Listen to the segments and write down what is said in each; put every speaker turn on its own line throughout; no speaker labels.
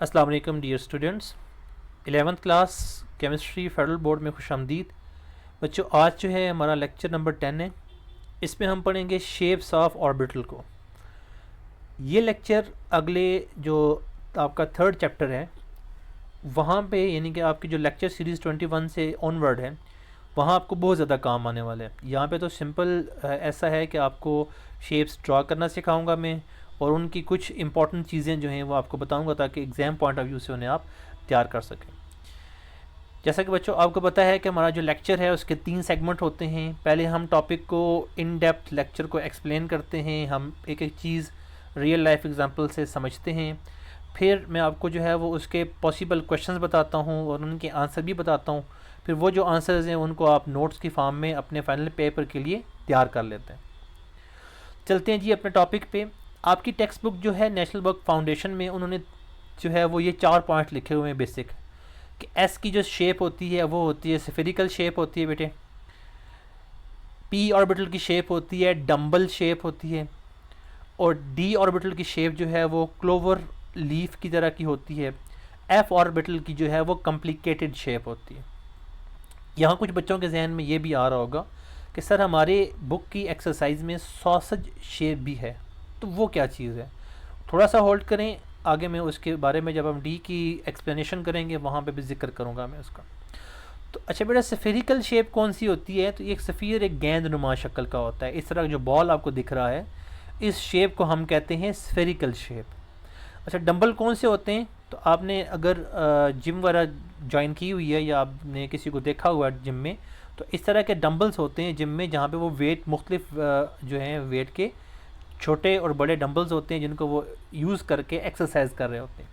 अस्सलाम वालेकुम dear students. 11th class chemistry federal board में खुशामदीद। बच्चों, आज जो है हमारा लेक्चर नंबर 10 है। इसमें हम पढ़ेंगे शेप्स ऑफ ऑर्बिटल को। ये लेक्चर अगले जो आपका थर्ड चैप्टर है वहाँ पे, यानी कि आपकी जो लेक्चर सीरीज़ 21 से ऑनवर्ड है, वहाँ आपको बहुत ज़्यादा काम आने वाला है। यहाँ पे तो सिंपल ऐसा है कि आपको शेप्स ड्रा करना सिखाऊंगा मैं, और उनकी कुछ इंपॉर्टेंट चीज़ें जो हैं वो आपको बताऊंगा ताकि एग्ज़ाम पॉइंट ऑफ व्यू से उन्हें आप तैयार कर सकें। जैसा कि बच्चों आपको पता है कि हमारा जो लेक्चर है उसके 3 सेगमेंट होते हैं। पहले हम टॉपिक को इन डेप्थ लेक्चर को एक्सप्लेन करते हैं, हम एक एक चीज़ रियल लाइफ एग्जांपल से समझते हैं। फिर मैं आपको जो है वो उसके पॉसिबल क्वेश्चंस बताता हूँ और उनके आंसर भी बताता हूँ। फिर वो जो आंसर्स हैं उनको आप नोट्स की फॉर्म में अपने फाइनल पेपर के लिए तैयार कर लेते हैं। चलते हैं जी अपने टॉपिक पे। आपकी टेक्स्ट बुक जो है नेशनल बुक फाउंडेशन में उन्होंने जो है वो ये 4 पॉइंट लिखे हुए हैं बेसिक, कि एस की जो शेप होती है वो होती है स्फेरिकल शेप होती है बेटे। पी ऑर्बिटल की शेप होती है डम्बल शेप होती है, और डी ऑर्बिटल की शेप जो है वो क्लोवर लीफ की तरह की होती है। एफ ऑर्बिटल की जो है वो कॉम्प्लिकेटेड शेप होती है। यहाँ कुछ बच्चों के जहन में ये भी आ रहा होगा कि सर हमारे बुक की एक्सरसाइज में सॉसेज शेप भी है, तो वो क्या चीज़ है? थोड़ा सा होल्ड करें, आगे मैं उसके बारे में जब हम डी की एक्सप्लेनेशन करेंगे वहाँ पे भी जिक्र करूँगा मैं उसका। तो अच्छा बेटा, स्फेरिकल शेप कौन सी होती है? तो एक सफ़ीर एक गेंद नुमा शक्ल का होता है। इस तरह जो बॉल आपको दिख रहा है, इस शेप को हम कहते हैं स्फेरिकल शेप। अच्छा, डंबल कौन से होते हैं? तो आपने अगर जिम वगैरह ज्वाइन की हुई है या आपने किसी को देखा हुआ है जिम में, तो इस तरह के डंबल्स होते हैं जिम में, जहाँ पे वो वेट मुख्तलिफ जो हैं वेट के छोटे और बड़े डंबल्स होते हैं जिनको वो यूज़ करके एक्सरसाइज कर रहे होते हैं।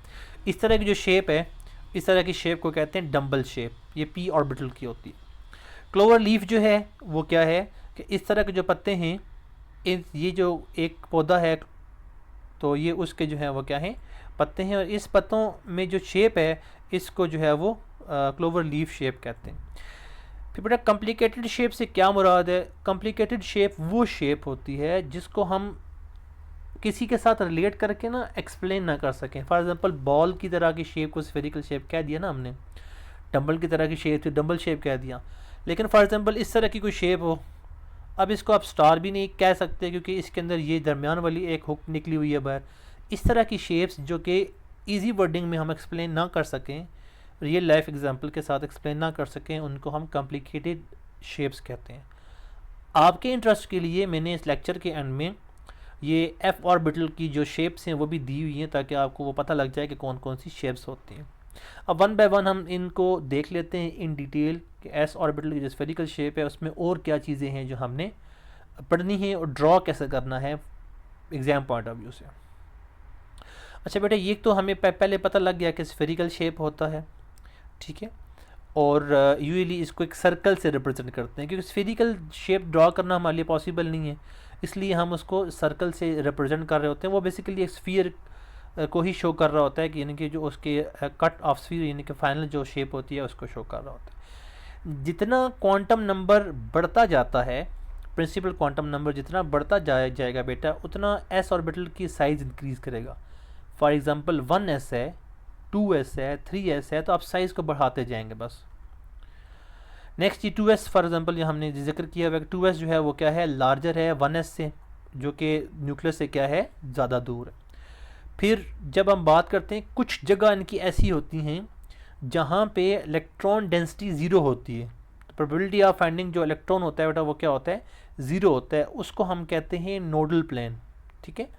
इस तरह की जो शेप है, इस तरह की शेप को कहते हैं डंबल शेप। ये पी ऑर्बिटल की होती है। क्लोवर लीफ जो है वो क्या है कि इस तरह के जो पत्ते हैं, ये जो एक पौधा है तो ये उसके जो है वो क्या है, पत्ते हैं, और इस पत्तों में जो शेप है इसको जो है वो क्लोवर लीफ शेप कहते हैं। फिर बेटा, कॉम्प्लिकेटेड शेप से क्या मुराद है? कॉम्प्लिकेटेड शेप वो शेप होती है जिसको हम किसी के साथ रिलेट करके ना एक्सप्लेन ना कर सकें। फॉर एग्जांपल, बॉल की तरह की शेप को स्फेरिकल शेप कह दिया ना हमने, डंबल की तरह की शेप थी डंबल शेप कह दिया। लेकिन फॉर एग्जांपल इस तरह की कोई शेप हो, अब इसको आप स्टार भी नहीं कह सकते क्योंकि इसके अंदर ये दरमियान वाली एक हुक निकली हुई है बाहर। इस तरह की शेप्स जो कि ईजी वर्डिंग में हम एक्सप्लेन ना कर सकें, रियल लाइफ एग्जांपल के साथ एक्सप्लेन ना कर सकें, उनको हम कॉम्प्लिकेटेड शेप्स कहते हैं। आपके इंटरेस्ट के लिए मैंने इस लेक्चर के एंड में ये एफ ऑर्बिटल की जो शेप्स हैं वो भी दी हुई हैं ताकि आपको वो पता लग जाए कि कौन कौन सी शेप्स होती हैं। अब वन बाय वन हम इनको देख लेते हैं इन डिटेल कि एस ऑर्बिटल की जो स्फेरिकल शेप है उसमें और क्या चीज़ें हैं जो हमने पढ़नी है और ड्रॉ कैसे करना है एग्ज़ाम पॉइंट ऑफ व्यू से। अच्छा बेटा, ये तो हमें पहले पता लग गया कि स्फेरिकल शेप होता है, ठीक है, और यूजुअली इसको एक सर्कल से रिप्रेजेंट करते हैं क्योंकि स्फेरिकल शेप ड्रॉ करना हमारे लिए पॉसिबल नहीं है, इसलिए हम उसको सर्कल से रिप्रेजेंट कर रहे होते हैं। वो बेसिकली एक स्फीयर को ही शो कर रहा होता है कि यानी कि जो उसके कट ऑफ स्फीयर यानी कि फाइनल जो शेप होती है उसको शो कर रहा होता है। जितना क्वांटम नंबर बढ़ता जाता है, प्रिंसिपल क्वांटम नंबर जितना बढ़ता जाएगा बेटा, उतना एस ऑर्बिटल की साइज़ इंक्रीज़ करेगा। फॉर एग्ज़ाम्पल 1s है, 2s है, 3s है, तो आप साइज़ को बढ़ाते जाएंगे बस। नेक्स्ट ये 2s फॉर एग्जांपल यहाँ हमने जिक्र किया हुआ है, 2s जो है वो क्या है, लार्जर है 1s से, जो कि न्यूक्लियस से क्या है, ज़्यादा दूर है। फिर जब हम बात करते हैं, कुछ जगह इनकी ऐसी होती हैं जहाँ पे इलेक्ट्रॉन डेंसिटी ज़ीरो होती है, तो प्रोबेबिलिटी ऑफ फाइंडिंग जो इलेक्ट्रॉन होता है बेटा वो क्या होता है, ज़ीरो होता है। उसको हम कहते हैं नोडल प्लेन, ठीक है,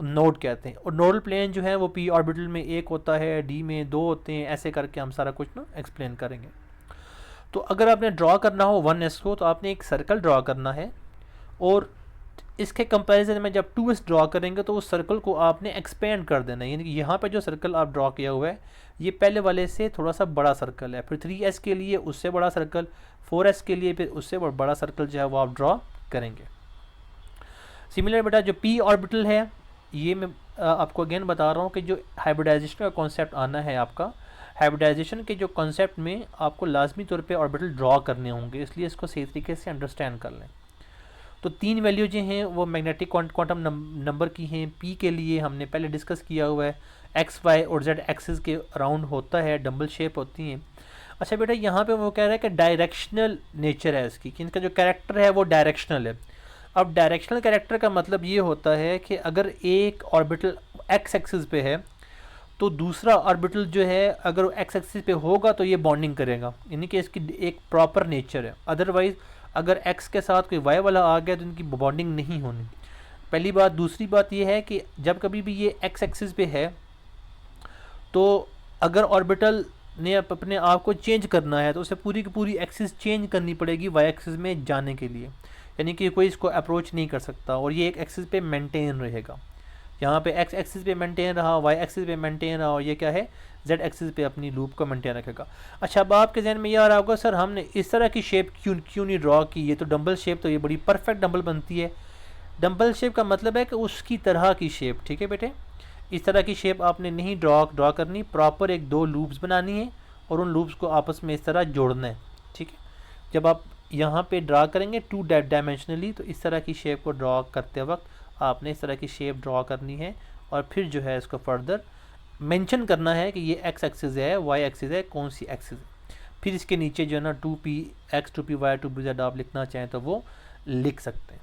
नोड कहते हैं। और नोडल प्लेन जो है वो पी ऑर्बिटल में 1 होता है, डी में 2 होते हैं, ऐसे करके हम सारा कुछ ना एक्सप्लेन करेंगे। तो अगर आपने ड्रॉ करना हो 1s को, तो आपने एक सर्कल ड्रॉ करना है, और इसके कंपैरिजन में जब 2s ड्रॉ करेंगे तो उस सर्कल को आपने एक्सपेंड कर देना है। यानी कि यहाँ पे जो सर्कल आप ड्रॉ किया हुआ है ये पहले वाले से थोड़ा सा बड़ा सर्कल है, फिर 3s के लिए उससे बड़ा सर्कल, 4s के लिए फिर उससे बड़ा सर्कल जो है वो आप ड्रॉ करेंगे। सिमिलर बेटा, जो p ऑर्बिटल है, ये मैं आपको अगेन बता रहा हूँ कि जो हाइब्रिडाइजेशन का कॉन्सेप्ट आना है आपका, हाइब्रिडाइजेशन के जो कॉन्सेप्ट में आपको लाजमी तौर पे ऑर्बिटल ड्रॉ करने होंगे, इसलिए इसको सही तरीके से अंडरस्टैंड कर लें। तो 3 वैल्यू जो हैं वो मैग्नेटिक क्वांटम नंबर की हैं। पी के लिए हमने पहले डिस्कस किया हुआ है, एक्स वाई और जेड एक्सिस के अराउंड होता है, डम्बल शेप होती हैं। अच्छा बेटा यहाँ पे वो कह रहा है कि डायरेक्शनल नेचर है इसकी, कि इनका जो कैरेक्टर है वो डायरेक्शनल है। अब डायरेक्शनल कैरेक्टर का मतलब ये होता है कि अगर एक ऑर्बिटल एक्स एक्सिस पे है तो दूसरा ऑर्बिटल जो है अगर वो एक्स एक्सिस पे होगा तो ये बॉन्डिंग करेगा, यानी कि इसकी एक प्रॉपर नेचर है। अदरवाइज अगर एक्स के साथ कोई वाई वाला आ गया तो इनकी बॉन्डिंग नहीं होनी, पहली बात। दूसरी बात ये है कि जब कभी भी ये एक्स एक्सिस पे है तो अगर ऑर्बिटल ने अपने आप को चेंज करना है तो उसे पूरी की पूरी एक्सिस चेंज करनी पड़ेगी वाई एक्सिस में जाने के लिए, यानी कि कोई इसको अप्रोच नहीं कर सकता और ये एक एक्सिस पे मेंटेन रहेगा। यहाँ पे एक्स एक्सिस पे मेंटेन रहा, वाई एक्सिस पे मेंटेन रहा, और ये क्या है जेड एक्सिस पे अपनी लूप को मेंटेन रखेगा। अच्छा अब आपके जहन में ये आ रहा होगा सर हमने इस तरह की शेप क्यों नहीं ड्रॉ की, ये तो डम्बल शेप, तो ये बड़ी परफेक्ट डम्बल बनती है। डम्बल शेप का मतलब है कि उसकी तरह की शेप, ठीक है बेटे, इस तरह की शेप आपने नहीं ड्रॉ करनी, प्रॉपर एक दो लूप्स बनानी है और उन लूप्स को आपस में इस तरह जोड़ना है, ठीक है। जब आप यहाँ पे ड्रा करेंगे 2 डायमेंशनली तो इस तरह की शेप को ड्रॉ करते वक्त आपने इस तरह की शेप ड्रॉ करनी है और फिर जो है इसको फर्दर मेंशन करना है कि ये एक्स एक्सिस है, वाई एक्सिस है, कौन सी एक्सिस है। फिर इसके नीचे जो है ना 2p(x) 2py 2pz आप लिखना चाहें तो वो लिख सकते हैं।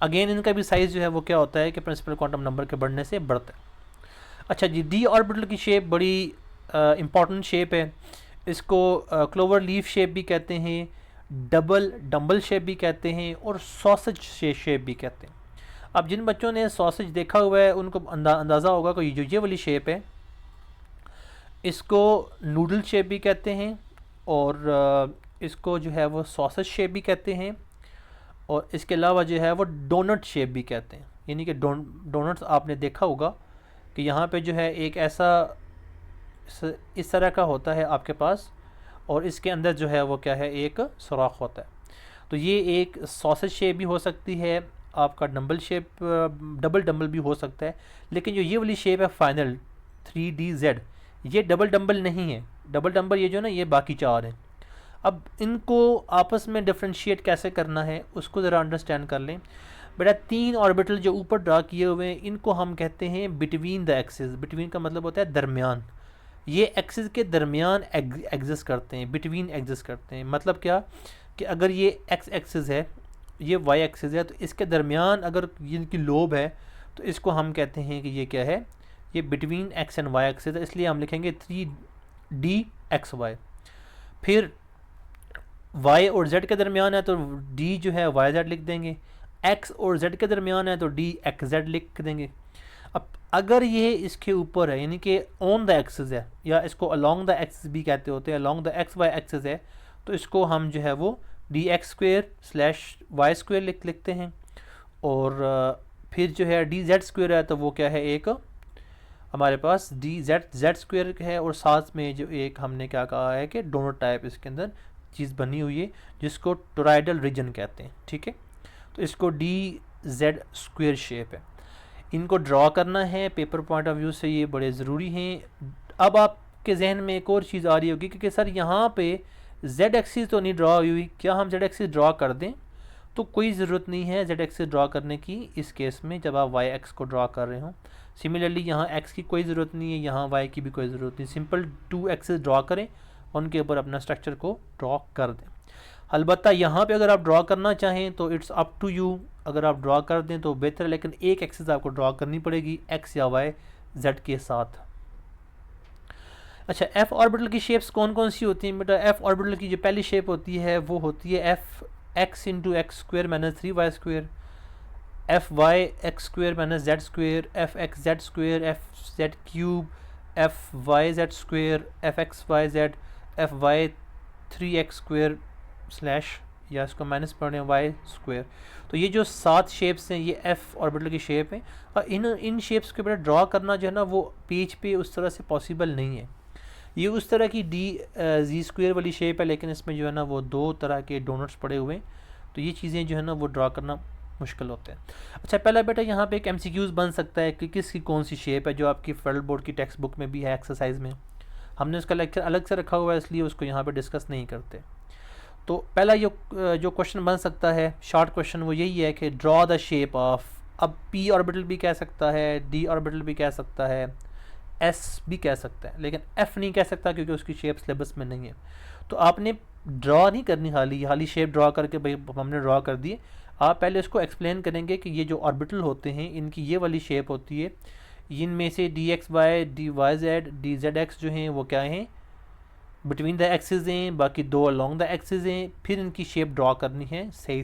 अगेन इनका भी साइज़ जो है वो क्या होता है कि प्रिंसिपल क्वांटम नंबर के बढ़ने से बढ़ता है। अच्छा जी, डी ऑर्बिटल की शेप बड़ी इम्पॉर्टेंट शेप है, इसको क्लोवर लीफ शेप भी कहते हैं, डम्बल शेप भी कहते हैं और सॉसेज शेप भी कहते हैं। अब जिन बच्चों ने सॉसेज देखा हुआ है उनको अंदाज़ा होगा कि जो ये वाली शेप है इसको नूडल शेप भी कहते हैं और इसको जो है वो सॉसेज शेप भी कहते हैं और इसके अलावा जो है वो डोनट शेप भी कहते हैं। यानी कि डोनट्स आपने देखा होगा कि यहाँ पे जो है एक ऐसा इस तरह का होता है आपके पास और इसके अंदर जो है वो क्या है एक सुराख होता है। तो ये एक सॉसेज शेप भी हो सकती है, आपका डम्बल शेप डबल डम्बल भी हो सकता है, लेकिन जो ये वाली शेप है फाइनल 3DZ ये डबल डम्बल नहीं है। डबल डम्बल ये जो ना ये बाकी चार हैं। अब इनको आपस में डिफ्रेंशिएट कैसे करना है उसको ज़रा अंडरस्टैंड कर लें बेटा। 3 ऑर्बिटल जो ऊपर ड्रा किए हुए हैं इनको हम कहते हैं बिटवीन द एक्सिस। बिटवीन का मतलब होता है दरमियान, ये एक्सिस के दरमियान एग्जिस्ट करते हैं, बिटवीन एग्जिस्ट करते हैं। मतलब क्या कि अगर ये एक्स एक्सिस है ये वाई एक्सिस है तो इसके दरमियान अगर इनकी लोब है तो इसको हम कहते हैं कि ये क्या है, ये between X and Y axis है, इसलिए हम लिखेंगे 3DXY। फिर y और z के दरमियान है तो d जो है YZ लिख देंगे, x और z के दरमियान है तो DXZ लिख देंगे। अब अगर ये इसके ऊपर है यानी कि ऑन द एक्सिस है या इसको अलोंग द एक्सिस भी कहते होते हैं, अलोंग द XY एक्सिस है तो इसको हम जो है वो dx²/y² लिखते हैं। और फिर जो है dz² है तो वो क्या है एक हमारे पास dz² है और साथ में जो एक हमने क्या कहा है कि डोनट टाइप इसके अंदर चीज़ बनी हुई है जिसको टोराइडल रीजन कहते हैं, ठीक है। तो इसको dz² शेप है। इनको ड्रॉ करना है पेपर पॉइंट ऑफ व्यू से, ये बड़े ज़रूरी हैं। अब आपके जहन में एक और चीज़ आ रही होगी कि सर यहाँ पे z एक्सिस तो नहीं ड्रॉ हुई, क्या हम z एक्सिस ड्रॉ कर दें? तो कोई ज़रूरत नहीं है z एक्सिस ड्रॉ करने की इस केस में जब आप y एक्स को ड्रॉ कर रहे हो। सिमिलरली यहाँ x की कोई ज़रूरत नहीं है, यहाँ y की भी कोई ज़रूरत नहीं, सिंपल 2 एक्सिस ड्रॉ करें, उनके ऊपर अपना स्ट्रक्चर को ड्रॉ कर दें। अलबत्ता यहाँ पे अगर आप ड्रॉ करना चाहें तो इट्स अप टू यू, अगर आप ड्रॉ कर दें तो बेहतर है, लेकिन एक एक्सिस आपको ड्रॉ करनी पड़ेगी x या y z के साथ। अच्छा, f ऑर्बिटल की शेप्स कौन कौन सी होती हैं बेटा? f ऑर्बिटल की जो पहली शेप होती है वो होती है fx × x² - 3y², fy(x²) - z², fxz², fz³, fyz², fxyz, fy3x² / या इसको माइनस पढ़ें y²। तो ये जो 7 शेप्स हैं ये f ऑर्बिटल की शेप हैं और इन शेप्स के बेटा ड्रॉ करना जो है ना वो पेज पे उस तरह से पॉसिबल नहीं है। ये उस तरह की dz² वाली शेप है, लेकिन इसमें जो है ना वो 2 तरह के डोनट्स पड़े हुए हैं, तो ये चीज़ें जो है ना वो ड्रॉ करना मुश्किल होते हैं। अच्छा, पहला बेटा यहाँ पे एक MCQs बन सकता है कि किसकी कौन सी शेप है, जो आपकी फेडरल बोर्ड की टेक्स्ट बुक में भी है एक्सरसाइज में। हमने उसका लेक्चर अलग से रखा हुआ है इसलिए उसको यहाँ पे डिस्कस नहीं करते। तो पहला जो क्वेश्चन बन सकता है शॉर्ट क्वेश्चन वो यही है कि ड्रॉ द शेप ऑफ अब p ऑर्बिटल भी कह सकता है, d ऑर्बिटल भी कह सकता है, s भी कह सकता है, लेकिन f नहीं कह सकता क्योंकि उसकी शेप सिलेबस में नहीं है। तो आपने ड्रॉ नहीं करनी, हाली शेप ड्रॉ करके भाई हमने ड्रॉ कर दी। आप पहले इसको एक्सप्लेन करेंगे कि ये जो ऑर्बिटल होते हैं इनकी ये वाली शेप होती है, इनमें से D X Y, D Y Z, D Z X जो हैं वो क्या हैं, बिटवीन द एक्सिस हैं, बाकी दो अलॉन्ग द एक्सिस हैं। फिर इनकी शेप ड्रॉ करनी है सही